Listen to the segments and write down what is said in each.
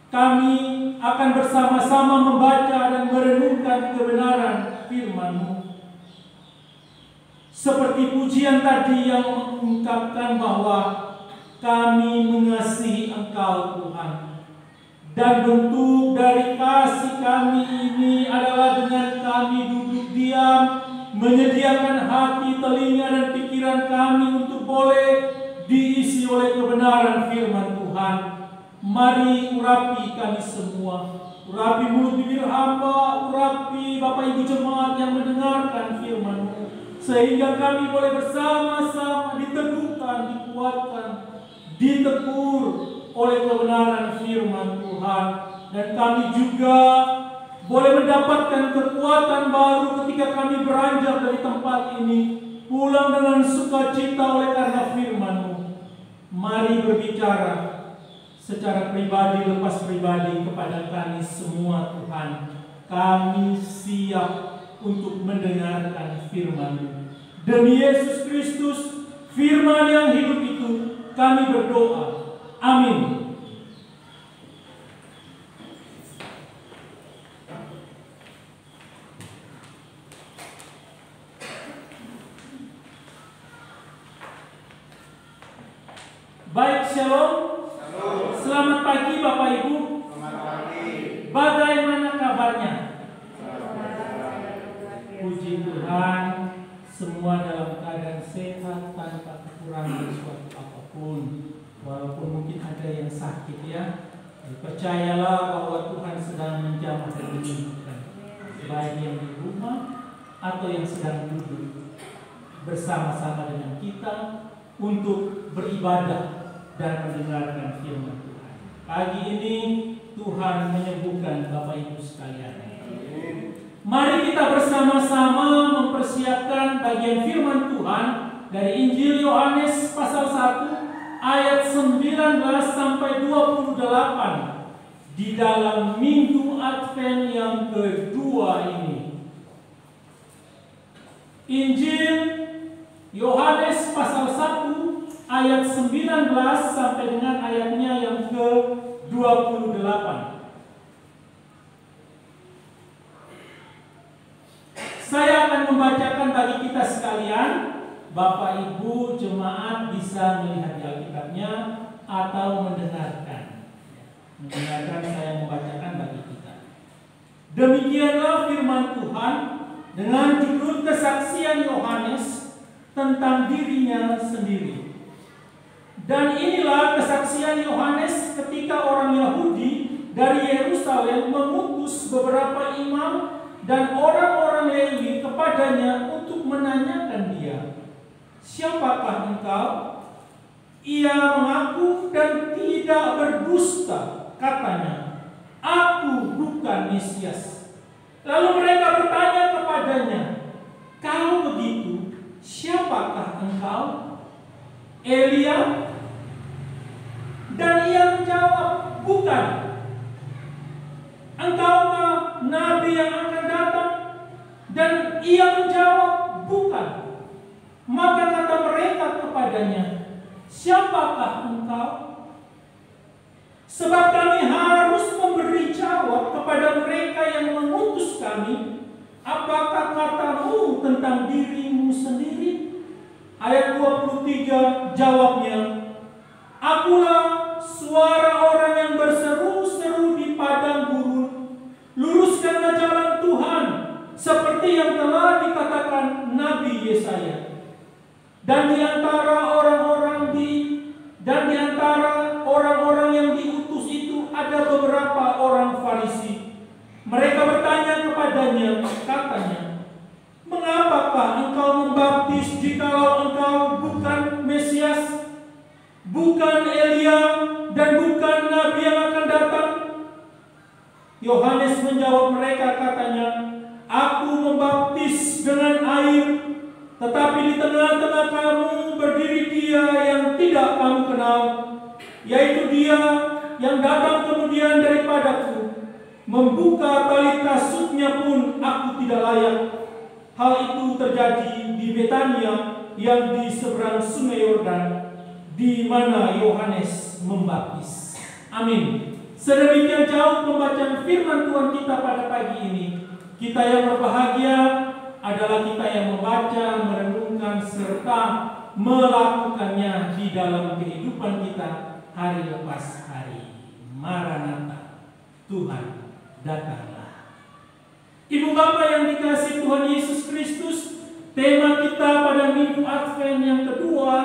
kami akan bersama-sama membaca dan merenungkan kebenaran firman-Mu. Seperti pujian tadi yang mengungkapkan bahwa kami mengasihi Engkau Tuhan. Dan bentuk dari kasih kami ini adalah dengan kami duduk diam, menyediakan hati, telinga, dan pikiran kami untuk boleh diisi oleh kebenaran firman Tuhan. Mari urapi kami semua. Urapi mulut bibir hamba, urapi Bapak Ibu jemaat yang mendengarkan firman-Mu, sehingga kami boleh bersama-sama diteguhkan, dikuatkan, ditegur oleh kebenaran firman Tuhan. Dan kami juga boleh mendapatkan kekuatan baru ketika kami beranjak dari tempat ini, pulang dengan sukacita oleh karena firman-Mu. Mari berbicara secara pribadi lepas pribadi kepada kami semua Tuhan. Kami siap untuk mendengarkan firman-Mu. Demi Yesus Kristus, firman yang hidup itu, kami berdoa. Amin. Baik, shalom. Selamat pagi Bapak Ibu. Selamat pagi. Bagaimana kabarnya? Puji Tuhan, semua dalam keadaan sehat tanpa kekurangan suatu apapun. Walaupun mungkin ada yang sakit ya, percayalah bahwa Tuhan sedang menjamah dan menyembuhkan, baik yang di rumah atau yang sedang duduk bersama-sama dengan kita untuk beribadah dan mendengarkan firman Tuhan. Pagi ini Tuhan menyembuhkan Bapak Ibu sekalian. Mari kita bersama-sama mempersiapkan bagian firman Tuhan dari Injil Yohanes pasal 1 ayat 19 sampai 28 di dalam Minggu Advent yang kedua ini. Injil Yohanes pasal 1 ayat 19 sampai dengan ayatnya yang ke-28. Saya akan membacakan bagi kita sekalian. Bapak Ibu jemaat bisa melihat di Alkitabnya atau mendengarkan. Mendengarkan saya membacakan bagi kita. Demikianlah firman Tuhan dengan judul kesaksian Yohanes tentang dirinya sendiri. Dan inilah kesaksian Yohanes ketika orang Yahudi dari Yerusalem mengutus beberapa imam dan orang-orang Lewi kepadanya untuk menanyakan dia, "Siapakah engkau?" Ia mengaku dan tidak berdusta, katanya, "Aku bukan Mesias." Lalu mereka bertanya kepadanya, "Kalau begitu, siapakah engkau? Elia?" Dan ia menjawab, "Bukan." "Engkaukah nabi yang akan datang?" Dan ia menjawab, "Bukan." Maka kata mereka kepadanya, "Siapakah engkau? Sebab kami harus memberi jawab kepada mereka yang mengutus kami. Apakah katamu tentang dirimu sendiri?" Ayat 23 jawabnya, "Akulah suara orang yang berseru-seru di padang gurun, luruskanlah jalan Tuhan, seperti yang telah dikatakan Nabi Yesaya." Dan di antara orang-orang yang diutus itu ada beberapa orang Farisi. Mereka bertanya kepadanya, katanya, "Mengapakah engkau membaptis jikalau engkau bukan Mesias, bukan Elia, dan bukan Nabi yang akan datang?" Yohanes menjawab mereka, katanya, "Aku membaptis dengan air, tetapi di tengah-tengah kamu berdiri Dia yang tidak kamu kenal, yaitu Dia yang datang kemudian daripadaku. Membuka tali kasutnya pun aku tidak layak." Hal itu terjadi di Betania yang di seberang sungai Yordan, di mana Yohanes membaptis. Amin. Sedemikian jauh pembacaan firman Tuhan kita pada pagi ini. Kita yang berbahagia adalah kita yang membaca, merenungkan, serta melakukannya di dalam kehidupan kita hari lepas hari. Maranatha, Tuhan datanglah. Ibu bapak yang dikasihi Tuhan Yesus Kristus, tema kita pada minggu Advent yang kedua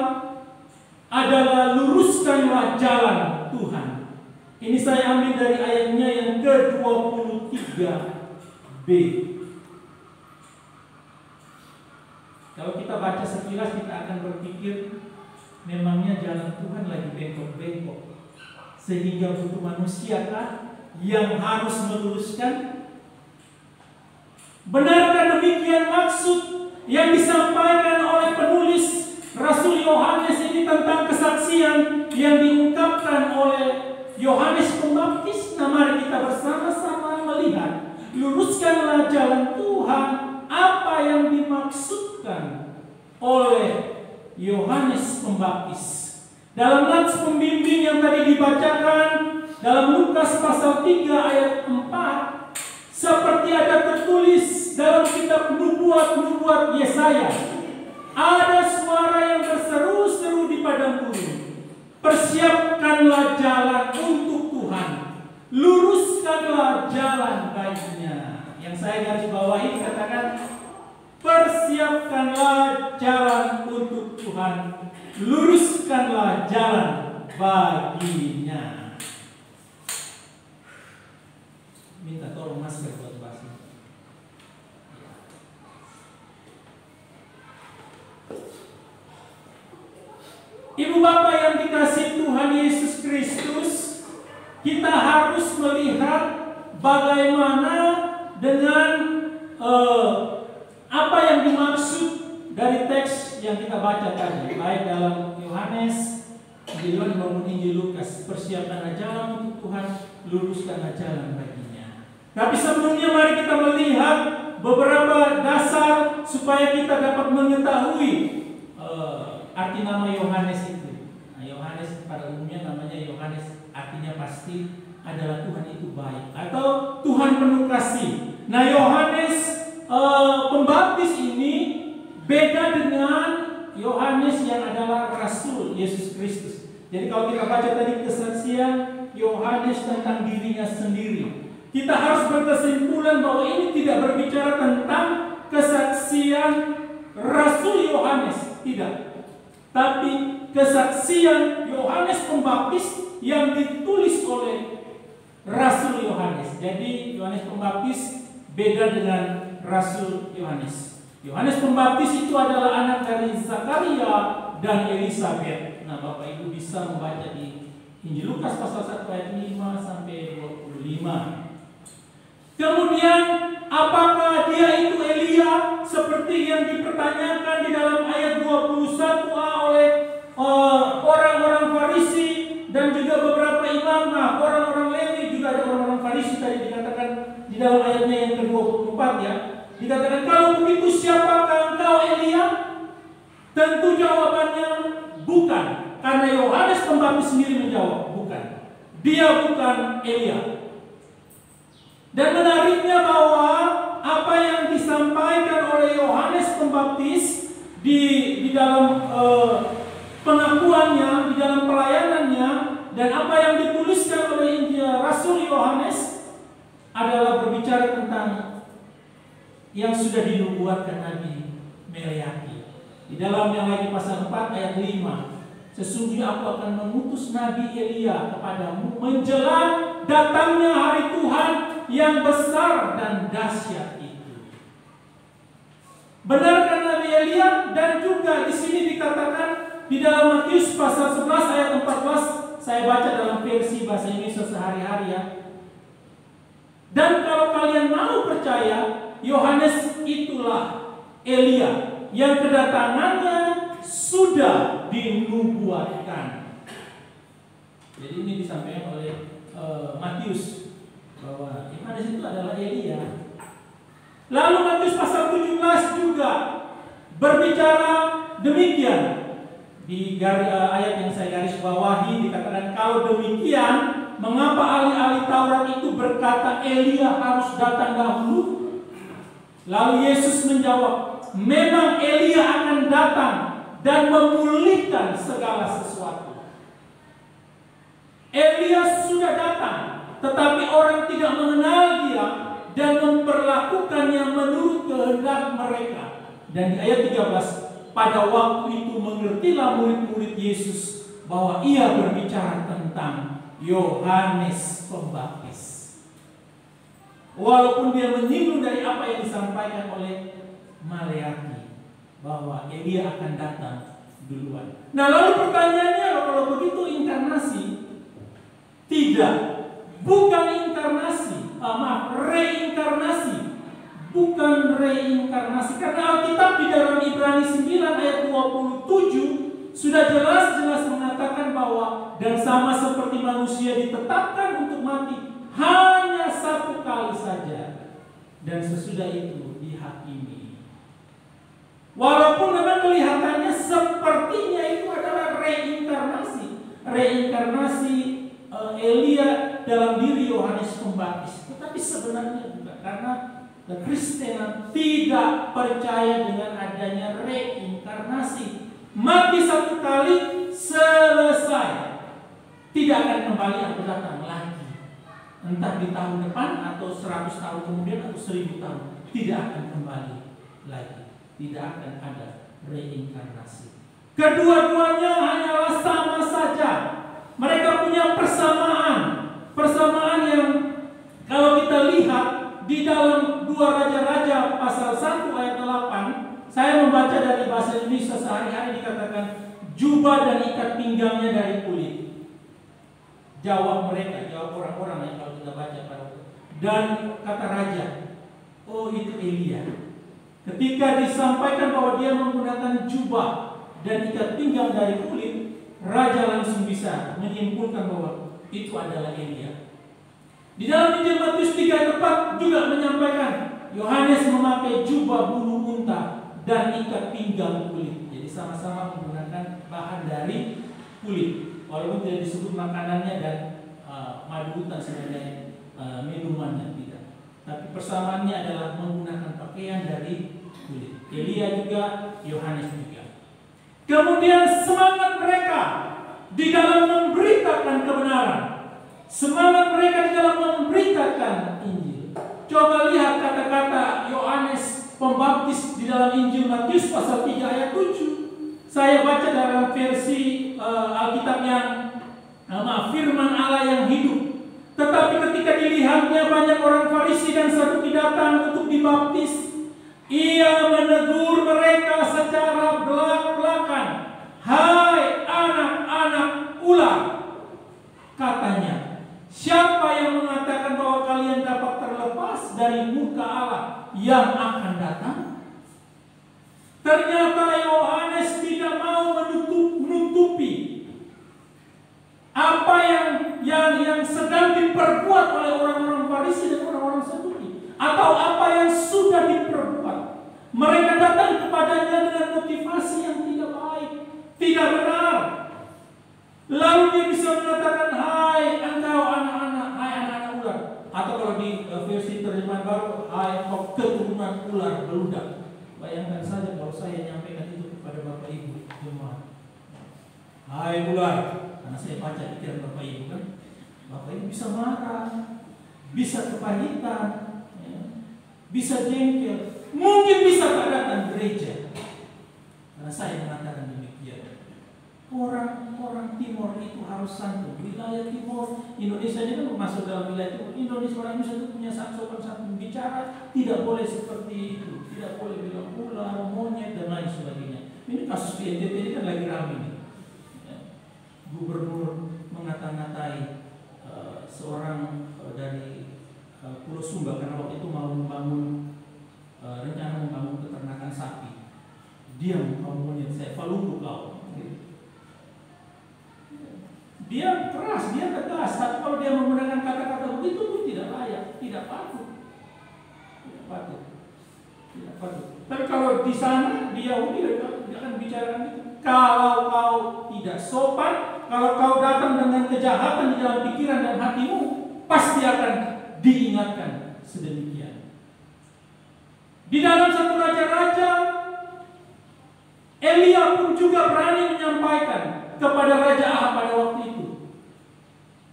adalah luruskanlah jalan Tuhan. Ini saya ambil dari ayatnya yang ke-23b. Kalau kita baca sekilas kita akan berpikir memangnya jalan Tuhan lagi bengkok-bengkok sehingga butuh manusia kah yang harus meluruskan? Benarkah demikian maksud yang disampaikan oleh penulis Rasul Yohanes ini tentang kesaksian yang diungkapkan oleh Yohanes Pembaptis? Nah, mari kita bersama-sama melihat, luruskanlah jalan Tuhan. Apa yang dimaksudkan oleh Yohanes Pembaptis dalam nats pembimbing yang tadi dibacakan dalam Lukas pasal 3 ayat 4, seperti ada tertulis dalam kitab nubuat Yesaya, ada suara yang berseru-seru di padang gurun, persiapkanlah jalan untuk Tuhan, luruskanlah jalan baginya. Yang saya garis bawahi katakan, persiapkanlah jalan untuk Tuhan, luruskanlah jalan baginya. Minta tolong masker buat basi. Ibu bapak yang dikasihi Tuhan Yesus Kristus, kita harus melihat bagaimana dengan apa yang dimaksud dari teks yang kita baca tadi, baik dalam Yohanes, Injil maupun Injil Lukas. Persiapkanlah jalan untuk Tuhan, luruskanlah jalan baginya. Tapi sebelumnya mari kita melihat beberapa dasar supaya kita dapat mengetahui arti nama Yohanes itu. Nah, Yohanes pada umumnya namanya Yohanes, artinya pasti adalah Tuhan itu baik atau Tuhan penuh kasih. Nah, Yohanes Pembaptis ini beda dengan Yohanes yang adalah Rasul Yesus Kristus. Jadi kalau kita baca tadi kesaksian Yohanes tentang dirinya sendiri, kita harus berkesimpulan bahwa ini tidak berbicara tentang kesaksian Rasul Yohanes, tidak. Tapi kesaksian Yohanes Pembaptis yang ditulis oleh Rasul Yohanes. Jadi Yohanes Pembaptis beda dengan Rasul Yohanes. Yohanes Pembaptis itu adalah anak dari Zakaria dan Elisabet. Nah, Bapak Ibu bisa membaca di Injil Lukas pasal 1 ayat 5 sampai 25. Kemudian, apakah dia itu Elia seperti yang dipertanyakan di dalam ayat 21a oleh orang-orang Farisi dan juga beberapa imam? Nah, orang-orang Lewi juga ada orang-orang Farisi tadi dikatakan di dalam ayatnya yang ke-24 ya. Dikatakan, kalau begitu siapakah engkau Elia? Tentu jawabannya bukan. Karena Yohanes Pembaptis sendiri menjawab, bukan. Dia bukan Elia. Dan menariknya bahwa apa yang disampaikan oleh Yohanes Pembaptis di dalam pengakuannya, di dalam pelayanannya, dan apa yang dituliskan oleh Rasul Yohanes adalah berbicara tentang yang sudah dinubuatkan Nabi Meleaki. Di dalam yang lagi pasal 4 ayat 5, sesungguhnya aku akan mengutus Nabi Elia kepadamu menjelang datangnya hari Tuhan yang besar dan dahsyat itu. Benarkah Nabi Elia? Dan juga di sini dikatakan di dalam Matius pasal 11 ayat 14, saya baca dalam versi bahasa Indonesia sehari-hari ya. Dan kalau kalian mau percaya, Yohanes itulah Elia yang kedatangannya sudah dinubuatkan. Jadi ini disampaikan oleh Matius bahwa Yohanes itu adalah Elia. Lalu Matius pasal 17 juga berbicara demikian. Di ayat yang saya garis bawahi dikatakan, kalau demikian mengapa alih-alih ahli Taurat itu berkata Elia harus datang dahulu? Lalu Yesus menjawab, memang Elia akan datang dan memulihkan segala sesuatu. Elia sudah datang, tetapi orang tidak mengenal dia dan memperlakukannya menurut kehendak mereka. Dan di ayat 13, pada waktu itu mengertilah murid-murid Yesus bahwa ia berbicara tentang Yohanes Pembaptis. Walaupun dia menyinggung dari apa yang disampaikan oleh Maleaki, bahwa Elia akan datang duluan. Nah, lalu pertanyaannya, kalau begitu inkarnasi? Tidak, bukan inkarnasi, reinkarnasi. Bukan reinkarnasi, karena Alkitab di dalam Ibrani 9 ayat 27 sudah jelas-jelas mengatakan bahwa dan sama seperti manusia ditetapkan untuk mati hanya satu kali saja, dan sesudah itu dihakimi. Walaupun memang kelihatannya sepertinya itu adalah reinkarnasi. Reinkarnasi Elia dalam diri Yohanes Pembaptis. Tetapi sebenarnya bukan, karena Kristenan tidak percaya dengan adanya reinkarnasi. Mati satu kali, selesai. Tidak akan kembali atau datang lagi. Entah di tahun depan atau 100 tahun kemudian atau 1000 tahun. Tidak akan kembali lagi. Tidak akan ada reinkarnasi. Kedua-duanya hanyalah sama saja. Mereka punya persamaan. Persamaan yang kalau kita lihat di dalam 2 Raja-Raja pasal 1 ayat 8, saya membaca dari bahasa Indonesia sehari-hari, dikatakan jubah dan ikat pinggangnya dari kulit. Jawab mereka, jawab orang-orang yang kalau kita baca dan kata raja, oh itu Elia. Ketika disampaikan bahwa dia menggunakan jubah dan ikat pinggang dari kulit, raja langsung bisa menyimpulkan bahwa itu adalah Elia. Di dalam Injil Matius 3 ayat 4 juga menyampaikan Yohanes memakai jubah bulu unta dan ikat pinggang kulit. Jadi sama-sama menggunakan bahan dari kulit, walaupun tidak disebut makanannya dan madu hutan sebagai minumannya, tidak. Tapi persamaannya adalah menggunakan pakaian dari kulit. Elia juga, Yohanes juga. Kemudian semangat mereka di dalam memberitakan kebenaran. Semangat mereka di dalam memberitakan Injil. Coba lihat kata-kata Yohanes Pembaptis di dalam Injil Matius pasal 3 ayat 7. Saya baca dalam versi Alkitab yang firman Allah yang hidup. Tetapi ketika dilihatnya banyak orang Farisi dan Saduki datang untuk dibaptis, ia menegur mereka secara belak-belakan. Hai anak-anak ular, katanya, siapa yang mengatakan bahwa kalian dapat terlepas dari muka Allah yang akan datang? Ternyata Yohanes tidak mau menutupi apa yang sedang diperbuat oleh orang-orang Farisi dan orang-orang Saduki, atau apa yang sudah diperbuat. Mereka datang kepadanya dengan motivasi yang tidak baik, tidak benar. Lalu dia bisa mengatakan, hai engkau anak-anak, hai anak-anak ular. Atau kalau di versi terjemahan baru, hai engkau keturunan ular beludak. Bayangkan saja kalau saya nyampaikan itu kepada Bapak Ibu jemaat. Hai ular, karena saya baca pikiran Bapak Ibu kan. Bapak Ibu bisa marah, bisa kepahitan, ya, bisa jengkel, mungkin bisa tak datang gereja. Karena saya mengatakan demikian. Orang Timur itu harus santun. Wilayah Timur Indonesia ini kan masuk dalam wilayah Timur. Indonesia, orang Indonesia itu punya sopan santun bicara, tidak boleh seperti itu, tidak boleh bilang ular, monyet dan lain sebagainya. Ini kasus di NTT ini kan lagi ramai nih. Ya. Gubernur mengata-ngatai seorang dari Pulau Sumba karena waktu itu mau membangun rencana membangun peternakan sapi. Dia mau monyet, saya falunggu kau. Dia keras, dia tegas. Tapi kalau dia menggunakan kata-kata begitu pun tidak layak, tidak patut. Tidak patut. Tidak patut. Tapi kalau di sana di Yahudi dia akan bicara itu. Kalau kau tidak sopan, kalau kau datang dengan kejahatan di dalam pikiran dan hatimu, pasti akan diingatkan sedemikian. Di dalam satu raja-raja, Elia pun juga berani menyampaikan kepada Raja Ahab pada waktu itu.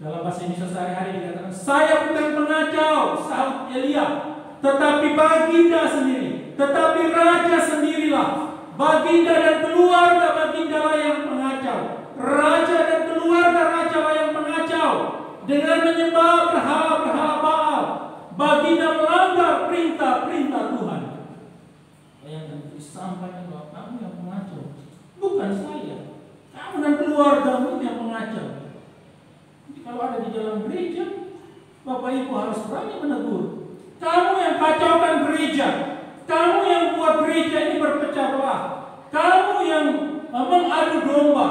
Dalam bahasa Indonesia sehari-hari dikatakan, saya bukan pengacau, sahut Elia, tetapi baginda sendiri, tetapi raja sendirilah. Baginda dan keluarga baginda lah yang mengacau. Raja dan keluarga raja lah yang mengacau dengan menyembah berhala-berhala Baal. Baginda melanggar perintah-perintah Tuhan. Bayangkan, disampaikan bahwa kamu yang mengacau, bukan saya. Kamu dan keluargamu yang mengacau. Jadi kalau ada di dalam gereja, Bapak Ibu harus berani menegur. Kamu yang kacaukan gereja, kamu yang buat gereja ini berpecah belah, kamu yang mengadu domba,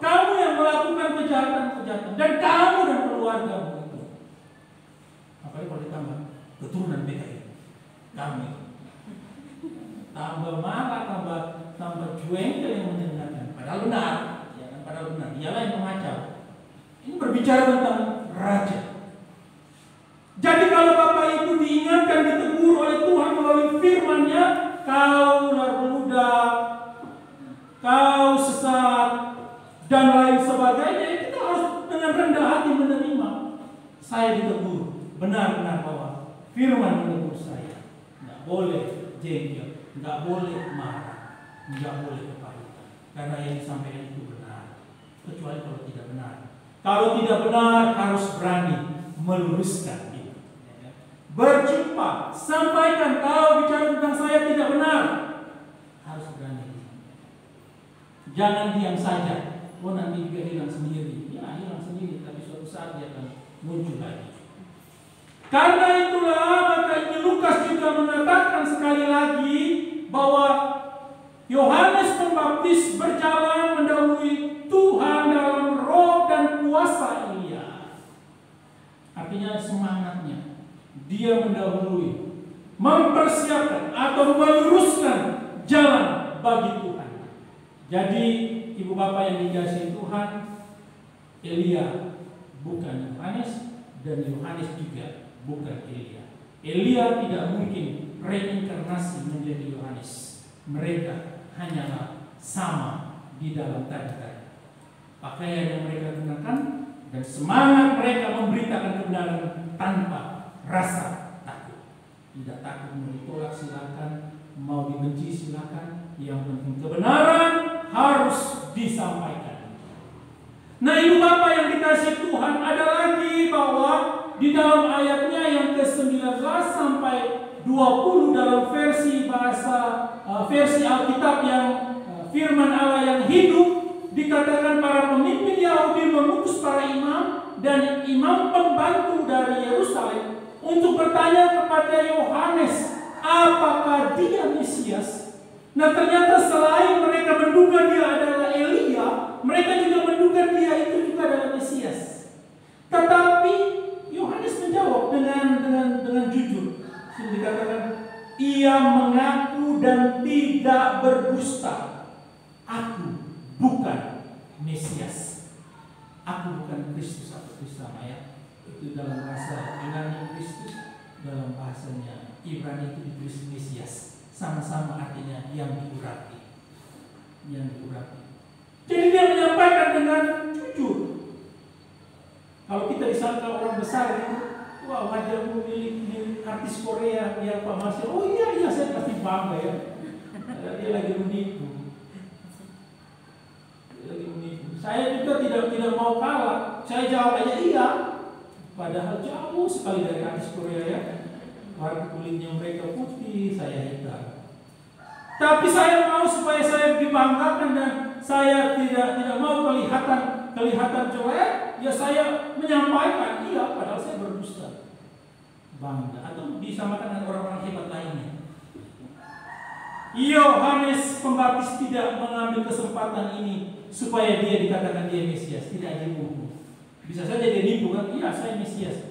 kamu yang melakukan kejahatan-kejahatan, dan kamu dan keluargamu itu. Apalagi kalau ditambah keturunan PKI, kamu itu tambah marah, tambah jengkel yang mendengarkan. Padahal benar, ya kan? Padahal benar. Dialah yang mengacau. Ini berbicara tentang raja. Jadi kalau Bapak Ibu diingatkan, ditegur oleh Tuhan melalui firman-Nya, kau ular beludak, kau sesat, dan lain sebagainya, kita harus dengan rendah hati menerima. Saya ditegur, benar-benar bahwa firman menegur saya. Tidak boleh jengkel, tidak boleh marah, tidak boleh kepahitan, karena yang disampaikan itu benar. Kecuali kalau tidak benar. Kalau tidak benar, harus berani meluruskan. Berjumpa, sampaikan, kau bicara tentang saya tidak benar. Harus berani. Jangan diam saja. Oh, nanti juga hilang sendiri. Ya, hilang sendiri, tapi suatu saat dia akan muncul lagi. Karena itulah maka Lukas juga mengatakan sekali lagi bahwa Yohanes Pembaptis berjalan mendahului Tuhan dalam roh dan kuasa Elia. Artinya semangatnya, dia mendahului, mempersiapkan atau meluruskan jalan bagi Tuhan. Jadi ibu bapak yang dikasihi Tuhan, Elia bukan Yohanes dan Yohanes juga bukan Elia. Elia tidak mungkin reinkarnasi menjadi Yohanes. Mereka hanyalah sama di dalam tadi-tadi. Pakaian yang mereka gunakan dan semangat mereka memberitakan kebenaran tanpa rasa takut. Tidak takut mau ditolak silakan, mau dibenci silakan. Yang penting kebenaran harus disampaikan. Nah, ibu bapak yang dikasihi Tuhan, ada lagi bahwa di dalam ayatnya yang ke-19 sampai 20 dalam versi versi Alkitab yang firman Allah yang hidup, dikatakan para pemimpin Yahudi mengutus para imam dan imam pembantu dari Yerusalem untuk bertanya kepada Yohanes, apakah dia Mesias? Nah, ternyata selain mereka menduga dia adalah Elia, mereka juga menduga dia itu juga adalah Mesias. Tetapi Yohanes menjawab dengan jujur. Sini dikatakan, ia mengaku dan tidak berdusta. Aku bukan Mesias. Aku bukan Kristus atau Kristus sama ya. Itu dalam bahasa Yunani Kristus, dalam bahasanya Ibrani itu ditulis Mesias. Sama-sama artinya yang diurapi. Yang diurapi. Jadi dia menyampaikan dengan jujur. Kalau kita disangka orang besar itu, wah wajahmu milik artis Korea, ya Pak Masya. Oh iya saya pasti bangga ya. Dia lagi menipu. Saya juga tidak mau kalah. Saya jawab aja iya. Padahal jauh sekali dari artis Korea ya. Warna kulitnya mereka putih, saya hitam. Tapi saya mau supaya saya dibanggakan dan saya tidak mau kelihatan jelek. Ya saya menyampaikan iya, padahal saya berdusta. Bangga atau disamakan dengan orang-orang hebat lainnya. Yohanes Pembaptis tidak mengambil kesempatan ini supaya dia dikatakan dia Mesias, tidak dibunuh. Bisa saja dia nipu kan, iya saya Mesias.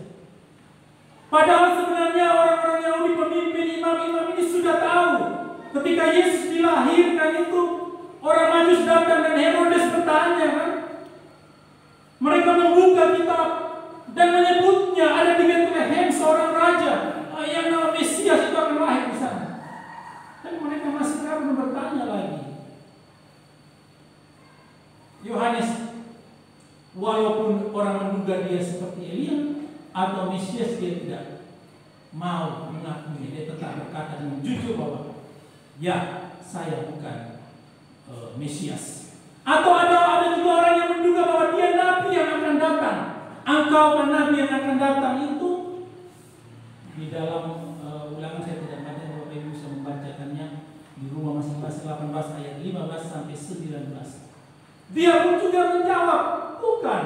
Padahal sebenarnya orang-orang Yahudi, pemimpin imam-imam ini sudah tahu ketika Yesus dilahirkan itu orang Majus datang dan Herodes bertanya kan. Mereka membuka kitab dan menyebutnya ada walaupun orang menduga dia seperti Elia atau Mesias, dia tidak mau mengakui. Dia tetap berkata dengan jujur bahwa ya, saya bukan Mesias. Atau ada juga orang yang menduga bahwa dia nabi yang akan datang. Engkau kan nabi yang akan datang. Itu di dalam Ulangan, saya tidak baca, Bapak Ibu bisa membacakannya di rumah masing-masing, 18 ayat 15 sampai 19. Dia pun juga menjawab, bukan.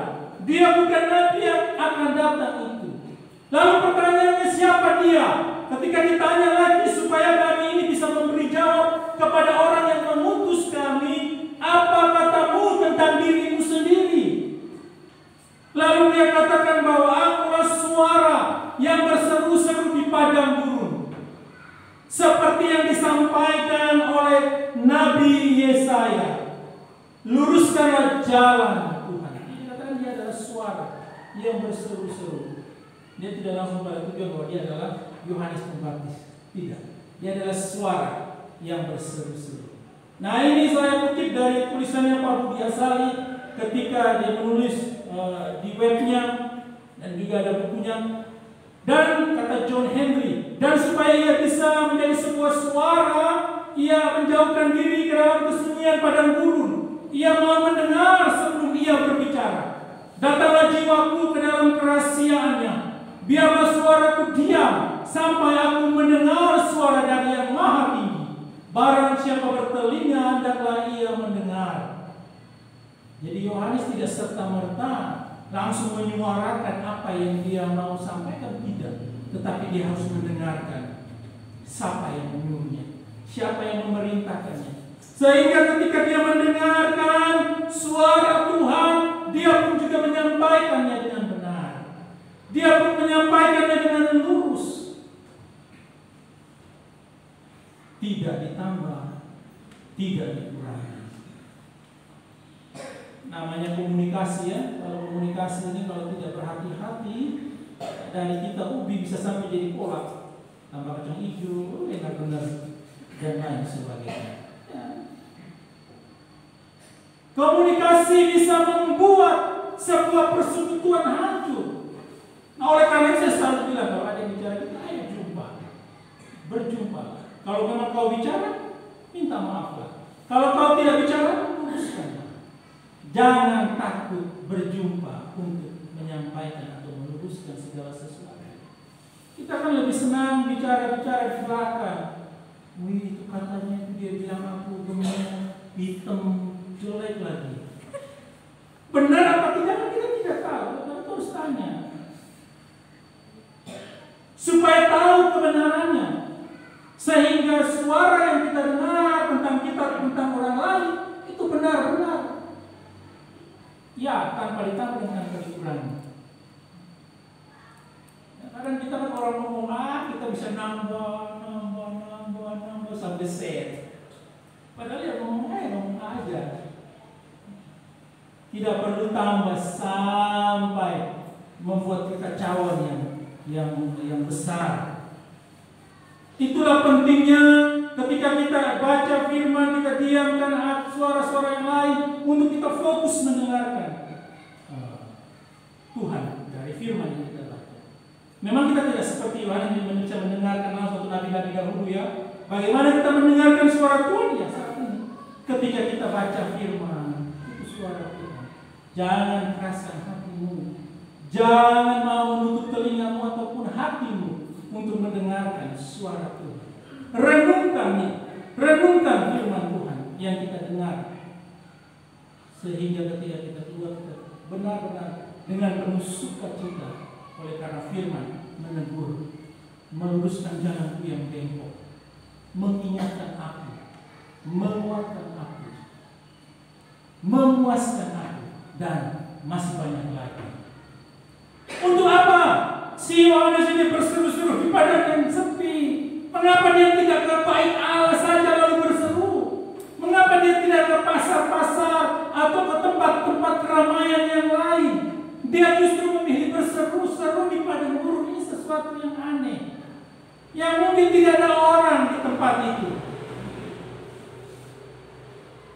Dia bukan nabi yang akan datang itu. Lalu pertanyaannya, siapa dia? Ketika ditanya lagi supaya kami ini bisa memberi jawab kepada orang yang mengutus kami, apa katamu tentang dirimu sendiri? Lalu dia katakan bahwa akulah suara yang berseru-seru di padang gurun, seperti yang disampaikan oleh Nabi Yesaya. Luruskanlah jalan Tuhan. Ini katakan dia adalah suara yang berseru-seru. Dia tidak langsung pada tujuan bahwa dia adalah Yohanes Pembaptis. Tidak. Dia adalah suara yang berseru-seru. Nah, ini saya kutip dari tulisannya Pak Budi Asali ketika dia menulis di webnya, dan juga ada bukunya. Dan kata John Henry, dan supaya ia bisa menjadi sebuah suara, ia menjauhkan diri ke dalam kesunyian padang gurun. Ia mau mendengar sebelum ia berbicara. Datanglah jiwaku ke dalam kerahasiaannya. Biarlah suaraku diam sampai aku mendengar suara dari yang maha tinggi. Barang siapa bertelinga, hendaklah ia mendengar. Jadi Yohanes tidak serta-merta langsung menyuarakan apa yang dia mau sampaikan, tidak. Tetapi dia harus mendengarkan siapa yang menyuruhnya, siapa yang memerintahkannya. Sehingga ketika dia mendengarkan suara Tuhan, dia pun juga menyampaikannya dengan benar. Dia pun menyampaikannya dengan lurus. Tidak ditambah, tidak dikurangi. Namanya komunikasi ya. Kalau komunikasi ini kalau tidak berhati-hati, dari kita ubi bisa sampai jadi kolak, tambah kacang hijau, enak benar, dan lain sebagainya. Ya. Komunikasi bisa membuat sebuah persekutuan hancur. Nah, oleh karena itu saya selalu bilang kalau ada yang bicara kita, ayo jumpa, berjumpa. Kalau memang kau bicara, minta maaflah. Kalau kau tidak bicara, luruskan. Jangan takut berjumpa untuk menyampaikan atau meluruskan segala sesuatu. Kita kan lebih senang bicara-bicara di belakang. Wih, itu katanya dia bilang aku gemuk, hitam, jelek lagi. Benar apa tidak? Kita tidak tahu. Kita harus tanya supaya tahu kebenarannya, sehingga suara yang kita dengar tentang kita, tentang orang lain itu benar-benar. Ya, tanpa ditambah dengan dikurangi. Ya, kadang kita kan orang ngomong kita bisa nambah sampai set. Padahal ya ngomong aja. Tidak perlu tambah sampai membuat kekacauan yang besar. Itulah pentingnya ketika kita baca firman, kita diamkan suara-suara yang lain untuk kita fokus mendengarkan Tuhan dari firman yang kita baca. Memang kita tidak seperti Yohanes yang bisa mendengarkan langsung nabi-nabi dahulu ya. Bagaimana kita mendengarkan suara Tuhan ya saat ini? Ketika kita baca firman, itu suara Tuhan. Jangan keraskan hatimu. Jangan mau menutup telingamu ataupun hatimu untuk mendengarkan suara Tuhan. Renungkan firman Tuhan yang kita dengar, sehingga ketika kita keluar kita benar-benar dengan penuh sukacita, oleh karena firman menegur, meluruskan jalanku yang bengkok, mengingatkan aku, menguatkan aku, memuaskan aku, dan masih banyak lagi. Untuk apa si Yohanes ini berseru-seru di padang yang sepi? Mengapa dia tidak ke bait Allah saja lalu berseru? Mengapa dia tidak ke pasar-pasar atau ke tempat-tempat keramaian yang lain? Dia justru memilih berseru-seru di padang gurun. Ini sesuatu yang aneh, yang mungkin tidak ada orang di tempat itu.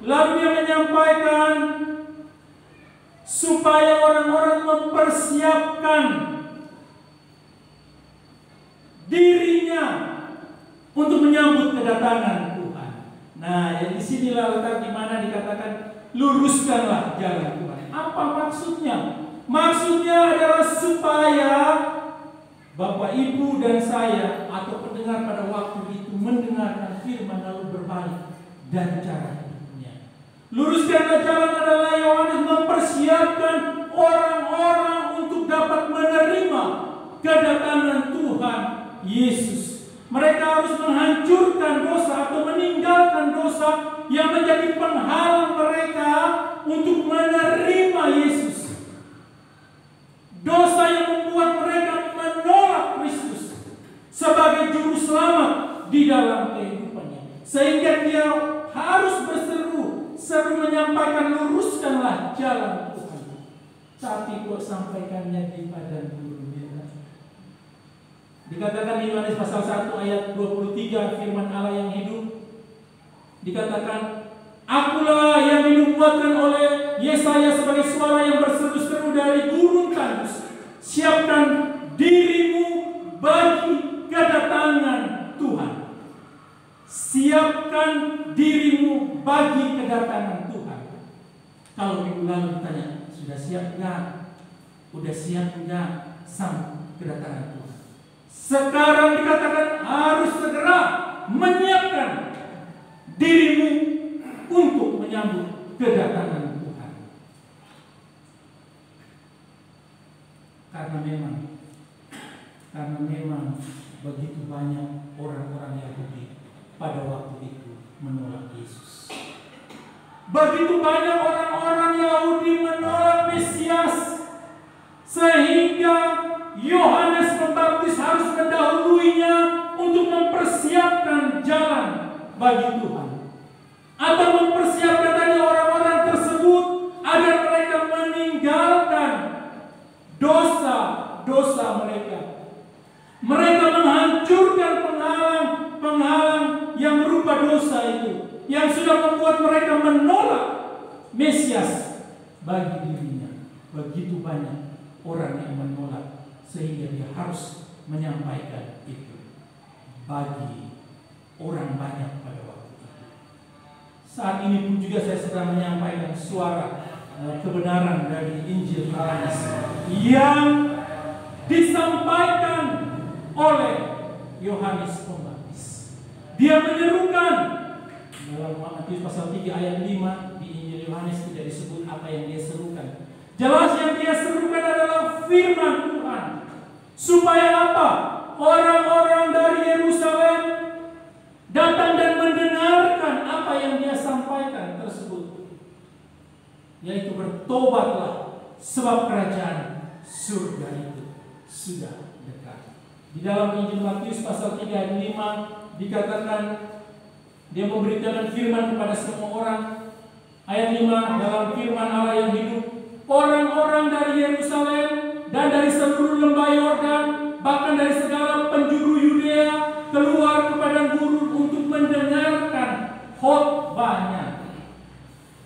Lalu dia menyampaikan supaya orang-orang mempersiapkan dirinya untuk menyambut kedatangan Tuhan. Nah, yang disinilah letak di mana dikatakan luruskanlah jalan Tuhan. Apa maksudnya? Maksudnya adalah supaya Bapak, Ibu, dan saya atau pendengar pada waktu itu mendengarkan firman lalu berbalik dari cara hidupnya. Luruskanlah jalan adalah Yohanes mempersiapkan orang-orang untuk dapat menerima kedatangan Tuhan Yesus. Mereka harus menghancurkan dosa atau meninggalkan dosa yang menjadi penghalang mereka untuk menerima Yesus. Dosa yang membuat mereka menolak Kristus sebagai juru selamat di dalam kehidupannya. Sehingga dia harus seru menyampaikan, luruskanlah jalan Tuhan. Tapi kok sampaikannya di padang gurun merah. Dikatakan di Yohanes pasal 1 ayat 23 firman Allah yang hidup. Dikatakan, akulah yang dinubuatkan oleh Yesaya sebagai suara yang berseru-seru dari gurun tandus. Siapkan dirimu bagi kedatangan Tuhan. Siapkan dirimu bagi kedatangan Tuhan. Kalau minggu lalu ditanya, sudah siap enggak? Udah siap enggak sama kedatangan Tuhan? Sekarang dikatakan harus segera menyiapkan dirimu untuk menyambut kedatangan Tuhan. Karena memang begitu banyak orang-orang Yahudi pada waktu itu menolak Yesus. Begitu banyak orang-orang Yahudi menolak Mesias, sehingga Yohanes Pembaptis harus mendahuluinya untuk mempersiapkan jalan bagi Tuhan, atau mempersiapkan tadi orang-orang tersebut agar mereka meninggalkan dosa-dosa mereka. Mereka menghancurkan penghalang yang berupa dosa itu, yang sudah membuat mereka menolak Mesias bagi dirinya. Begitu banyak orang yang menolak, sehingga dia harus menyampaikan itu bagi orang banyak pada waktu itu. Saat ini pun juga saya sedang menyampaikan suara kebenaran dari Injil Yohanes yang disampaikan oleh Yohanes Pembaptis. Dia menyerukan dalam Matius pasal 3 ayat 5 di Injil Yohanes tidak disebut apa yang dia serukan. Jelas yang dia serukan adalah firman Tuhan. Supaya apa? Orang-orang dari Yerusalem datang dan mendengarkan apa yang dia sampaikan tersebut, yaitu bertobatlah sebab kerajaan surga itu sudah dekat. Di dalam Injil Matius pasal 3 ayat 5 dikatakan dia memberitakan firman kepada semua orang. Ayat 5, dalam firman Allah yang hidup, orang-orang dari Yerusalem dan dari seluruh lembah Yordan, bahkan dari segala penjuru Yudea, keluar ke padang gurun untuk mendengarkan khotbahnya.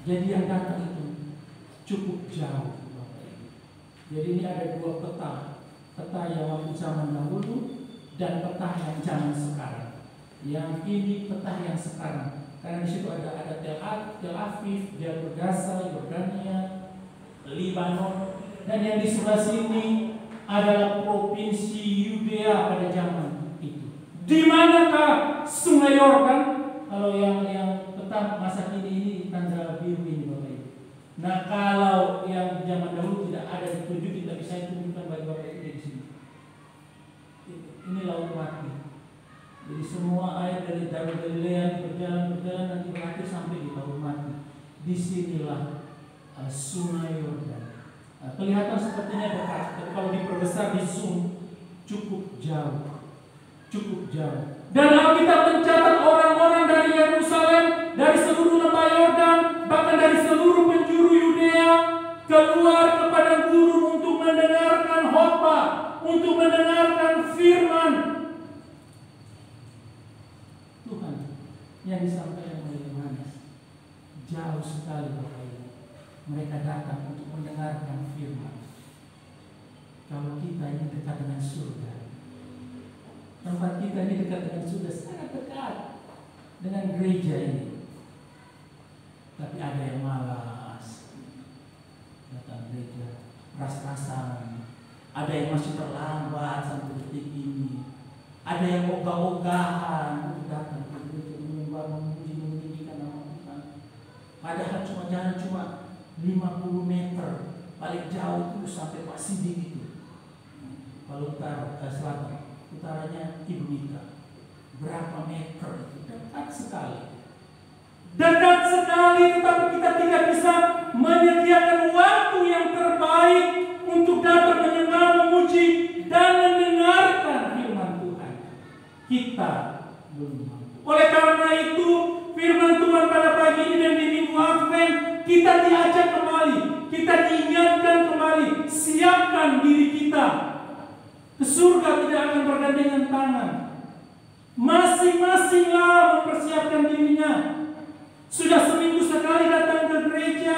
Jadi yang datang itu cukup jauh, Bapak Ibu. Jadi ini ada dua peta yang waktu zaman dahulu dan peta yang zaman sekarang. Yang ini peta yang sekarang, karena di situ ada Tel Aviv, Jalur Gaza, Yordania, Libanon, dan yang di sebelah sini adalah provinsi Yudea pada zaman itu. Di manakah Sungai Yordan? Kalau yang peta masa kini ini tanda biru ini, Bapak Ibu. Nah, kalau yang zaman dahulu tidak ada ditunjukin, tapi saya tunjukkan bagi Bapak Ibu di sini. Ini laut mati. Jadi semua air dari Darul Galilea berjalan nanti berakhir sampai di laut mati. Disinilah Sungai Yordan. Kelihatan sepertinya dekat, tapi kalau diperbesar di zoom cukup jauh. Dan Alkitab mencatat orang-orang dari Yerusalem, dari seluruh lembah Yordan, bahkan dari seluruh penjuru Yudea, keluar ke padang gurun untuk mendengarkan khotbah, untuk mendengarkan firman Tuhan yang disampaikan oleh Yohanes. Jauh sekali, Bapak Ibu. Mereka datang untuk mendengarkan firman. Kalau kita ini dekat dengan surga, tempat kita ini dekat dengan surga, sangat dekat dengan gereja ini. Tapi ada yang malas datang gereja, ras-rasan. Ada yang masih terlambat sampai detik ini. Ada yang ogah-ogahan untuk datang ke gereja, menyembah, memuji, meninggikan nama Tuhan. Padahal jalan cuma 50 meter, paling jauh itu sampai Pak Sidik itu. Kalau selatan, utaranya Timika. Berapa meter itu? Dekat sekali. Dekat sekali, tetapi kita tidak bisa menyediakan waktu yang terbaik untuk dapat menyembah, memuji, dan mendengarkan firman Tuhan. Kita belum mampu. Oleh karena itu, firman Tuhan pada pagi ini dan di minggu Advent, kita diajak kembali, kita diingatkan kembali, siapkan diri kita. Ke surga tidak akan bergandengan tangan. Masing-masinglah mempersiapkan dirinya. Sudah seminggu sekali datang ke gereja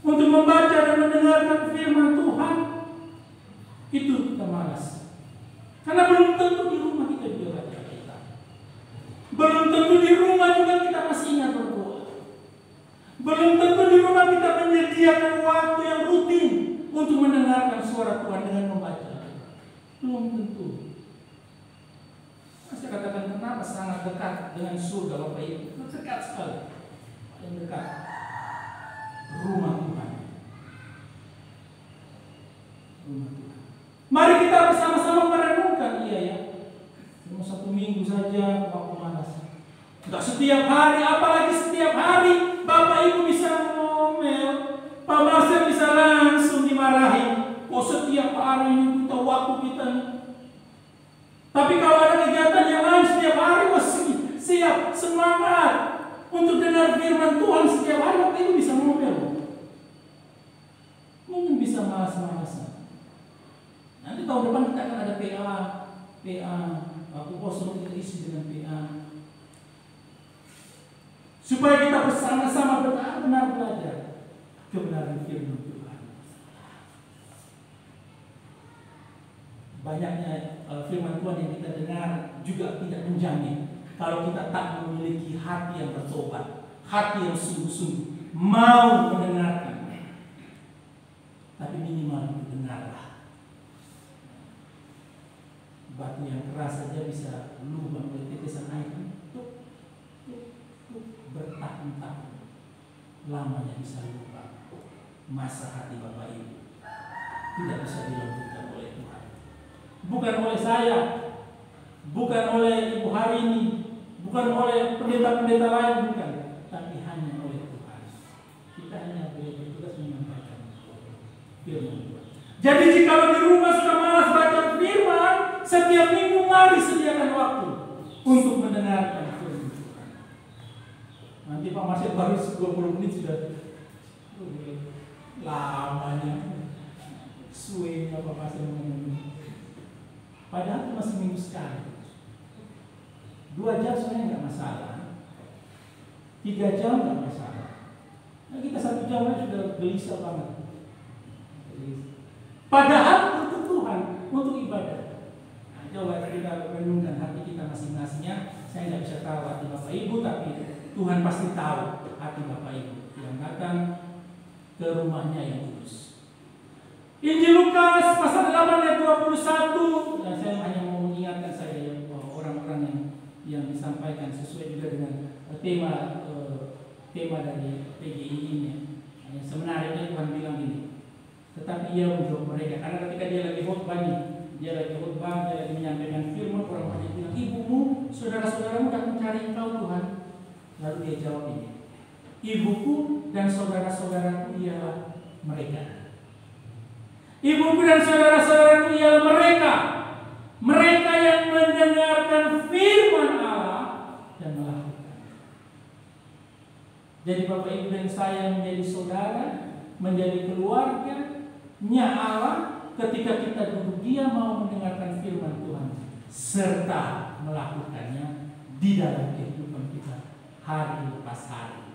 untuk membaca dan mendengarkan firman Tuhan, itu kita malas. Karena belum tentu di rumah kita juga baca kita. Belum tentu di rumah juga kita masih ingat berdoa. Belum tentu di rumah kita menyediakan waktu yang rutin untuk mendengarkan suara Tuhan dengan membaca. Belum tentu. Saya katakan kenapa sangat dekat dengan surga Bapak Ibu. Dekat sekali. Paling dekat. Rumah Tuhan. Rumah Tuhan. Mari kita bersama-sama merenungkan. Iya ya. Cuma 1 minggu saja waktu malas. Tidak setiap hari, apalagi setiap hari Bapak Ibu bisa ngomel. Pak Marcel bisa langsung dimarahi. Oh setiap hari ini kita waktu kita. Tapi kalau ada kegiatan yang lain setiap hari, siap, semangat untuk dengar firman Tuhan setiap hari, Bapak Ibu bisa ngomel. Mungkin bisa malas-malasan. Nanti tahun depan kita akan ada PA, waktu kosong kita isi dengan PA. Supaya kita bersama-sama benar-benar belajar kebenaran firman Tuhan. Banyaknya firman Tuhan yang kita dengar juga tidak menjamin kalau kita tak memiliki hati yang bertobat, hati yang sungguh-sungguh mau mendengarkan. Tapi minimal dengarlah. Batu yang keras saja bisa lubang oleh tetesan air. Bertahun-tahun lamanya bisa lupa. Masa hati Bapak Ibu tidak bisa dilanjutkan oleh Tuhan. Bukan oleh saya, bukan oleh Ibu hari ini, bukan oleh pendeta-pendeta lain, bukan, tapi hanya oleh Tuhan. Kita hanya boleh bertugas menyampaikan firman Tuhan. Jadi jika di rumah sudah malas baca firman, setiap minggu mari sediakan waktu untuk mendengarkan firman Tuhan. Nanti Pak Masih baru 20 menit sudah lamanya suenya Pak Masih ngomong. Padahal cuma seminggu sekali. 2 jam sebenarnya nggak masalah. 3 jam nggak masalah. Nah, kita 1 jam sudah gelisah banget. Padahal untuk Tuhan, untuk ibadah. Nah, coba kita renungkan hati kita masing-masingnya. Saya nggak bisa tahu hati Bapak Ibu, tapi Tuhan pasti tahu hati Bapak Ibu yang datang ke rumahnya yang kudus. Injil Lukas pasal 8 ayat 21. Nah, saya hanya mau mengingatkan saya orang-orang yang disampaikan sesuai juga dengan tema dari PGI ini. Sebenarnya Tuhan bilang ini, tetapi ia menjawab mereka, karena ketika dia lagi khotbah, dia lagi menyampaikan firman, orang banyak bilang, ibumu, saudara-saudaramu datang mencari engkau Tuhan. Lalu dia jawab ini, ibuku dan saudara-saudaraku ialah mereka. Ibuku dan saudara-saudaraku ialah mereka. Mereka yang mendengarkan firman Allah dan melakukan. Jadi Bapak Ibu dan saya menjadi saudara, menjadi keluarganya Allah ketika kita duduk diam mau mendengarkan firman Tuhan serta melakukannya di dalam kehidupan kita hari lepas hari.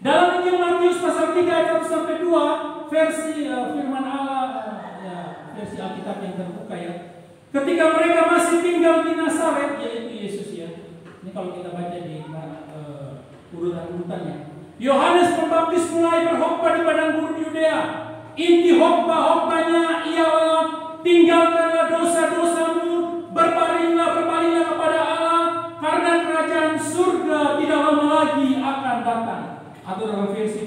Dalam Injil Matius pasal 3 ayat 1 sampai 2, versi firman Allah, versi Alkitab yang terbuka ya. Ketika mereka masih tinggal di Nazaret, yaitu Yesus ya. Ini kalau kita baca di urutan-urutannya. Yohanes Pembaptis mulai berkhotbah di padang gurun Yudea. Inti khotbahnya ialah tinggalkanlah dosa-dosamu, berpalinglah kepada Allah, karena kerajaan surga tidak lama lagi akan datang. Atau dalam versi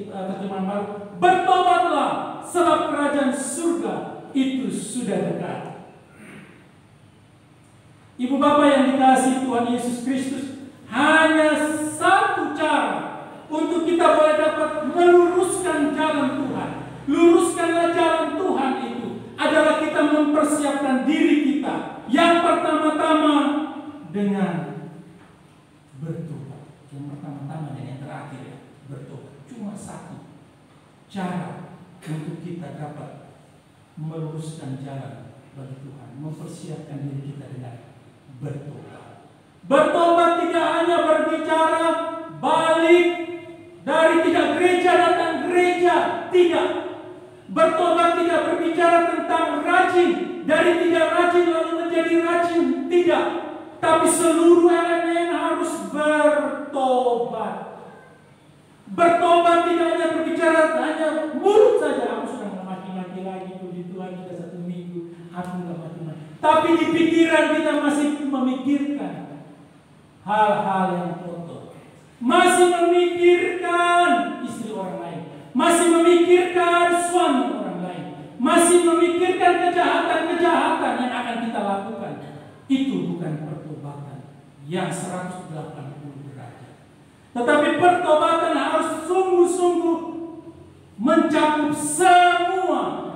terjemahan baru, bertobatlah sebab kerajaan surga itu sudah dekat. Ibu bapak yang dikasihi Tuhan Yesus Kristus, hanya satu cara untuk kita boleh dapat meluruskan jalan Tuhan. Luruskanlah jalan Tuhan itu adalah kita mempersiapkan diri kita. Yang pertama-tama dengan bertobat. Yang pertama-tama dan yang terakhir ya, bertobat. Cuma satu cara untuk kita dapat meluruskan jalan bagi Tuhan, mempersiapkan diri kita dengan bertobat. Bertobat tidak hanya berbicara balik dari tidak gereja datang gereja, tidak. Bertobat tidak berbicara tentang rajin, dari tidak rajin lalu menjadi rajin, tidak. Tapi seluruh elemen harus bertobat. Bertobat tidak hanya berbicara hanya mulut saja, aku sudah nggak mati-mati lagi, puji Tuhan sudah 1 minggu, aku nggak mati-mati. Tapi di pikiran kita masih memikirkan hal-hal yang kotor, masih memikirkan istri orang lain, masih memikirkan suami orang lain, masih memikirkan kejahatan-kejahatan yang akan kita lakukan. Itu bukan pertobatan yang 180 derajat. Tetapi pertobatan harus sungguh-sungguh mencakup semua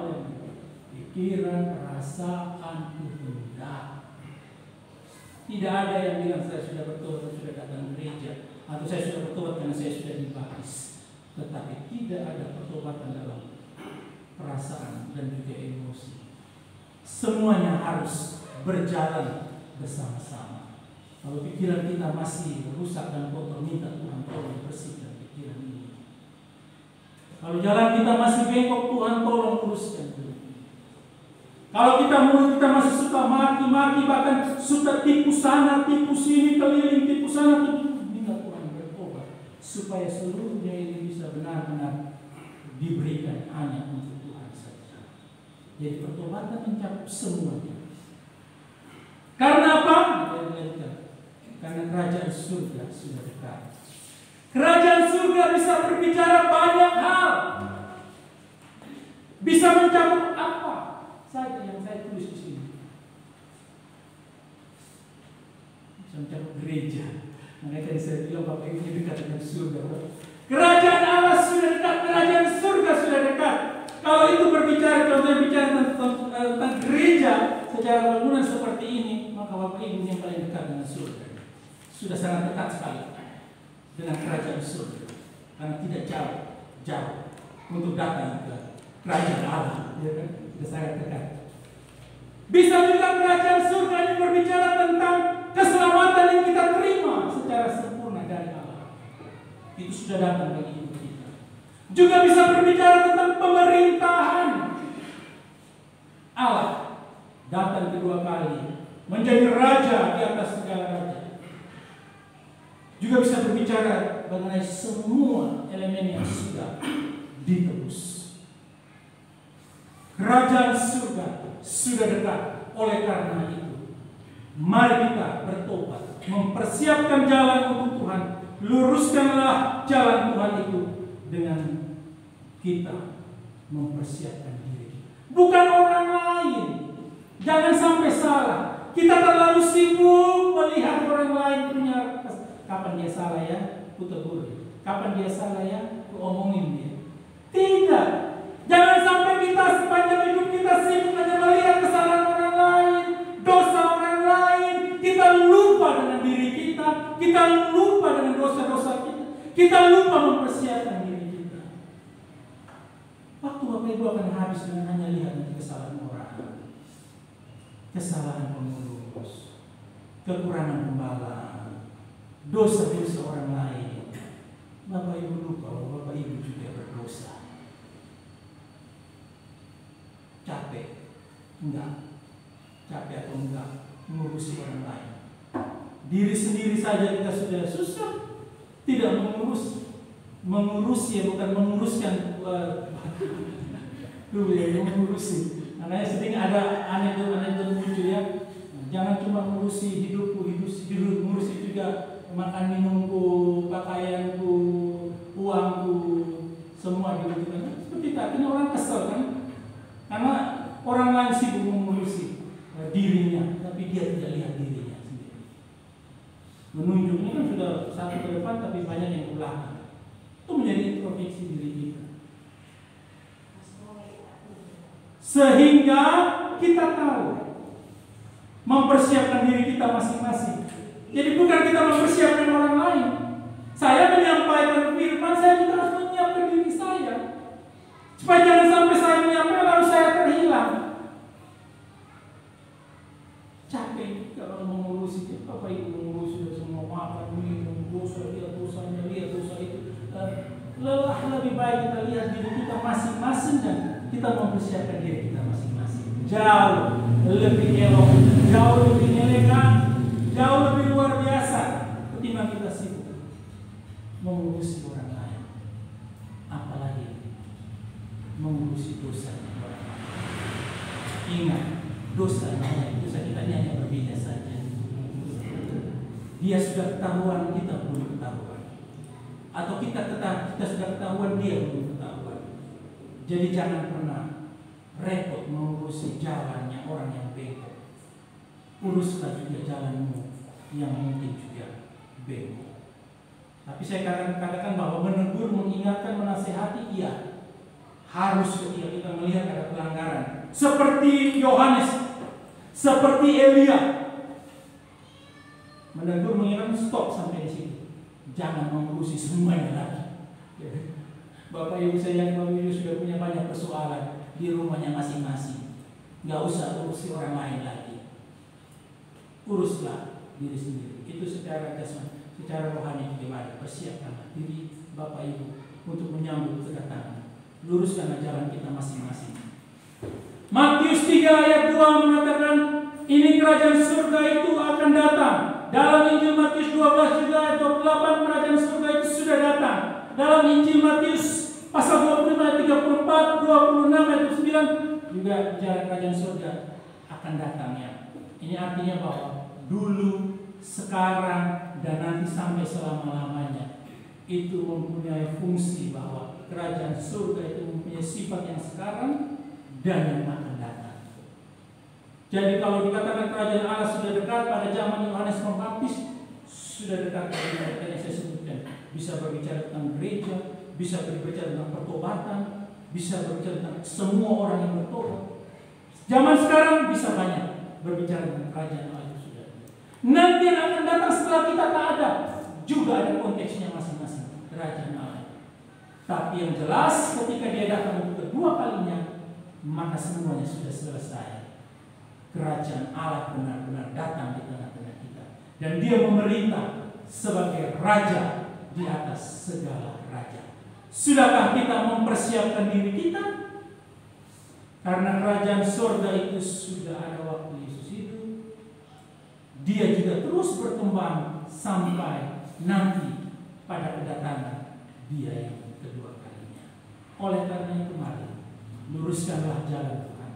pikiran, perasaan, kehendak. Tidak ada yang bilang saya sudah bertobat, sudah datang gereja, atau saya sudah bertobat karena saya sudah dibaptis. Tetapi tidak ada pertobatan dalam perasaan dan juga emosi. Semuanya harus berjalan bersama-sama. Kalau pikiran kita masih rusak dan kotor, minta Tuhan tolong bersihkan pikiran ini. Kalau jalan kita masih bengkok, Tuhan tolong luruskan. Kalau mulut kita masih suka maki-maki, bahkan suka tipu sana, tipu sini, keliling tipu sana, tipu, minta Tuhan bertobat supaya seluruhnya ini bisa benar-benar diberikan hanya untuk Tuhan saja. Jadi pertobatan mencakup semuanya. Karena apa? Karena kerajaan surga sudah dekat. Kerajaan surga bisa berbicara banyak hal. Bisa mencakup apa saja yang saya tulis di sini. Bisa mencakup gereja. Makanya tadi saya bilang Bapak Ibu ini dekat dengan surga. Kerajaan Allah sudah dekat, kerajaan surga sudah dekat. Kalau itu berbicara, kalau saya bicara tentang gereja secara bangunan seperti ini, maka Bapak Ibu yang paling dekat dengan surga. Sudah sangat dekat sekali dengan kerajaan surga. Karena tidak jauh untuk datang ke kerajaan Allah, ya kan? Sudah sangat dekat. Bisa juga kerajaan surga ini berbicara tentang keselamatan yang kita terima secara sempurna dari Allah. Itu sudah datang bagi hidup kita. Juga bisa berbicara tentang pemerintahan Allah datang kedua kali menjadi raja di atas segala raja. Juga bisa berbicara mengenai semua elemen yang sudah ditebus. Kerajaan surga sudah dekat. Oleh karena itu, mari kita bertobat, mempersiapkan jalan untuk Tuhan. Luruskanlah jalan Tuhan itu dengan kita mempersiapkan diri, bukan orang lain. Jangan sampai salah. Kita terlalu sibuk melihat orang lain punya. Kapan dia salah ya, ku tegur. Kapan dia salah ya, ku omongin dia. Tidak. Jangan sampai kita sepanjang hidup kita sibuk hanya melihat kesalahan orang lain, dosa orang lain. Kita lupa dengan diri kita. Kita lupa dengan dosa-dosa kita. Kita lupa mempersiapkan diri kita. Waktu Bapak Ibu akan habis dengan hanya lihat nanti kesalahan orang, kesalahan pengurus, kekurangan gembala, dosa-dosa orang lain. Bapak Ibu lupa bahwa Bapak Ibu juga berdosa. Capek? Enggak. Capek atau enggak mengurusi orang lain. Diri sendiri saja kita sudah susah. Tidak mengurus ya, bukan menguruskan. Mengurusi. Makanya sering ada anekdot lucu ya. Jangan cuma mengurusi hidupku, mengurusi juga makan minumku, pakaianku, uangku, semua gitu kan. Seperti tadi orang kesel kan, karena orang lain sibuk mengurusi dirinya, tapi dia tidak lihat dirinya sendiri. Menunjuknya kan sudah satu ke depan, tapi banyak yang ke belakang. Itu menjadi introspeksi diri kita. Sehingga kita tahu mempersiapkan diri kita masing-masing. Jadi bukan kita mempersiapkan orang lain. Saya menyampaikan firman, saya juga harus menyiapkan diri saya. Supaya jangan sampai saya menyampaikan lalu saya terhilang. Capek kalau mengurusi, Bapak Ibu mengurusi semua makan, minum, dosa itu. Lelah, lebih baik kita lihat diri kita masing-masing dan kita mempersiapkan diri kita masing-masing. Jauh lebih elok, jauh lebih elegan, jauh lebih luar biasa ketimbang kita sibuk mengurusi orang lain, apalagi mengurusi dosanya orang lain. Ingat, dosa kita ini hanya berbeda saja. Dia sudah ketahuan, kita belum ketahuan. Atau kita sudah ketahuan, dia belum ketahuan. Jadi jangan pernah repot mengurusi jalannya orang yang bengkok. Uruslah juga jalanmu yang mungkin juga bengkok. Tapi saya katakan bahwa menegur, mengingatkan, menasehati, iya. Harus ketika kita melihat ada pelanggaran. Seperti Yohanes, seperti Elia. Menegur, mengingatkan, stop sampai di sini. Jangan mengurusi semuanya lagi. Bapak Ibu saya, Bapak Ibu sudah punya banyak persoalan di rumahnya masing-masing. Gak usah urusi orang lain lagi. Uruslah diri sendiri. Itu secara jasmani, secara rohani bagaimana? Persiapkanlah diri Bapak Ibu untuk menyambut kedatangan. Luruskanlah jalan kita masing-masing. Matius 3 ayat 2 mengatakan, ini kerajaan surga itu akan datang. Dalam Injil Matius 12 juga ayat 28, kerajaan surga itu sudah datang. Dalam Injil Matius pasal 25 ayat 34, 26 ayat 9 juga bicara kerajaan surga akan datangnya. Ini artinya bahwa dulu, sekarang, dan nanti sampai selama-lamanya itu mempunyai fungsi bahwa kerajaan surga itu mempunyai sifat yang sekarang dan yang akan datang. Jadi kalau dikatakan kerajaan Allah sudah dekat pada zaman Yohanes Pembaptis, sudah dekat dengan yang saya sebutkan. Bisa berbicara tentang gereja, bisa berbicara tentang pertobatan, bisa berbicara tentang semua orang yang bertobat. Zaman sekarang bisa banyak berbicara tentang kerajaan Allah itu sudah. Nanti yang akan datang setelah kita tak ada, juga ada konteksnya masing-masing kerajaan Allah. Tapi yang jelas ketika dia datang untuk kedua kalinya, maka semuanya sudah selesai. Kerajaan Allah benar-benar datang di tengah-tengah kita, dan dia memerintah sebagai raja di atas segala raja. Sudahkah kita mempersiapkan diri kita? Karena kerajaan surga itu sudah ada waktu Yesus hidup. Dia juga terus berkembang sampai nanti pada kedatangan dia yang kedua kalinya. Oleh karena itu mari luruskanlah jalan Tuhan,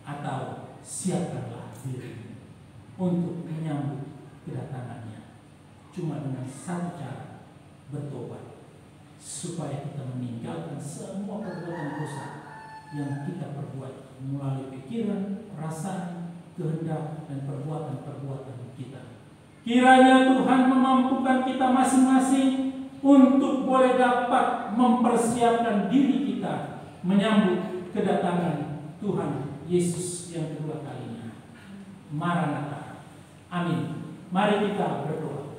atau siapkanlah diri untuk menyambut kedatangannya. Cuma dengan satu cara, bertobat, supaya kita meninggalkan semua perbuatan dosa yang kita perbuat melalui pikiran, perasaan, kehendak, dan perbuatan-perbuatan kita. Kiranya Tuhan memampukan kita masing-masing untuk boleh dapat mempersiapkan diri kita menyambut kedatangan Tuhan Yesus yang kedua kalinya. Maranatha. Amin. Mari kita berdoa.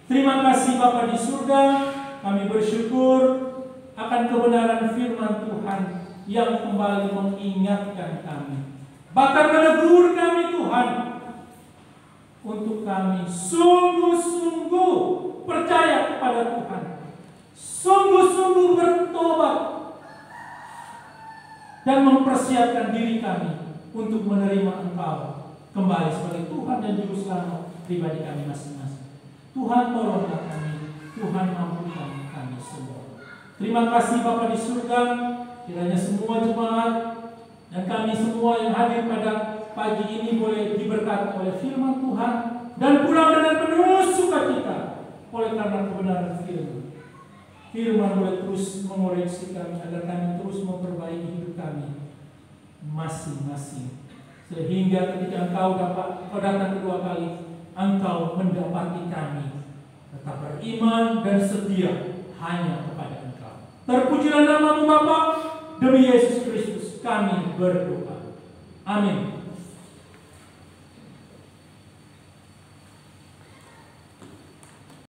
Terima kasih Bapa di surga, kami bersyukur akan kebenaran firman Tuhan yang kembali mengingatkan kami, bahkan menegur kami Tuhan, untuk kami sungguh-sungguh percaya kepada kepada Tuhan, sungguh-sungguh bertobat dan mempersiapkan diri kami untuk menerima Engkau kembali sebagai Tuhan dan Juru Selamat pribadi kami masing-masing. Tuhan tolonglah kami, Tuhan mampukan kami semua. Terima kasih Bapa di surga, kiranya semua jemaat dan kami semua yang hadir pada pagi ini boleh diberkati oleh firman Tuhan dan pulang dengan penuh sukacita oleh karena kebenaran firman. Firman boleh terus mengoreksi kami agar kami terus memperbaiki hidup kami masing-masing, sehingga ketika Engkau datang kedua kali, Engkau mendapati kami tetap beriman dan setia hanya kepada Engkau. Terpujilah nama-Mu Bapa, demi Yesus Kristus kami berdoa. Amin.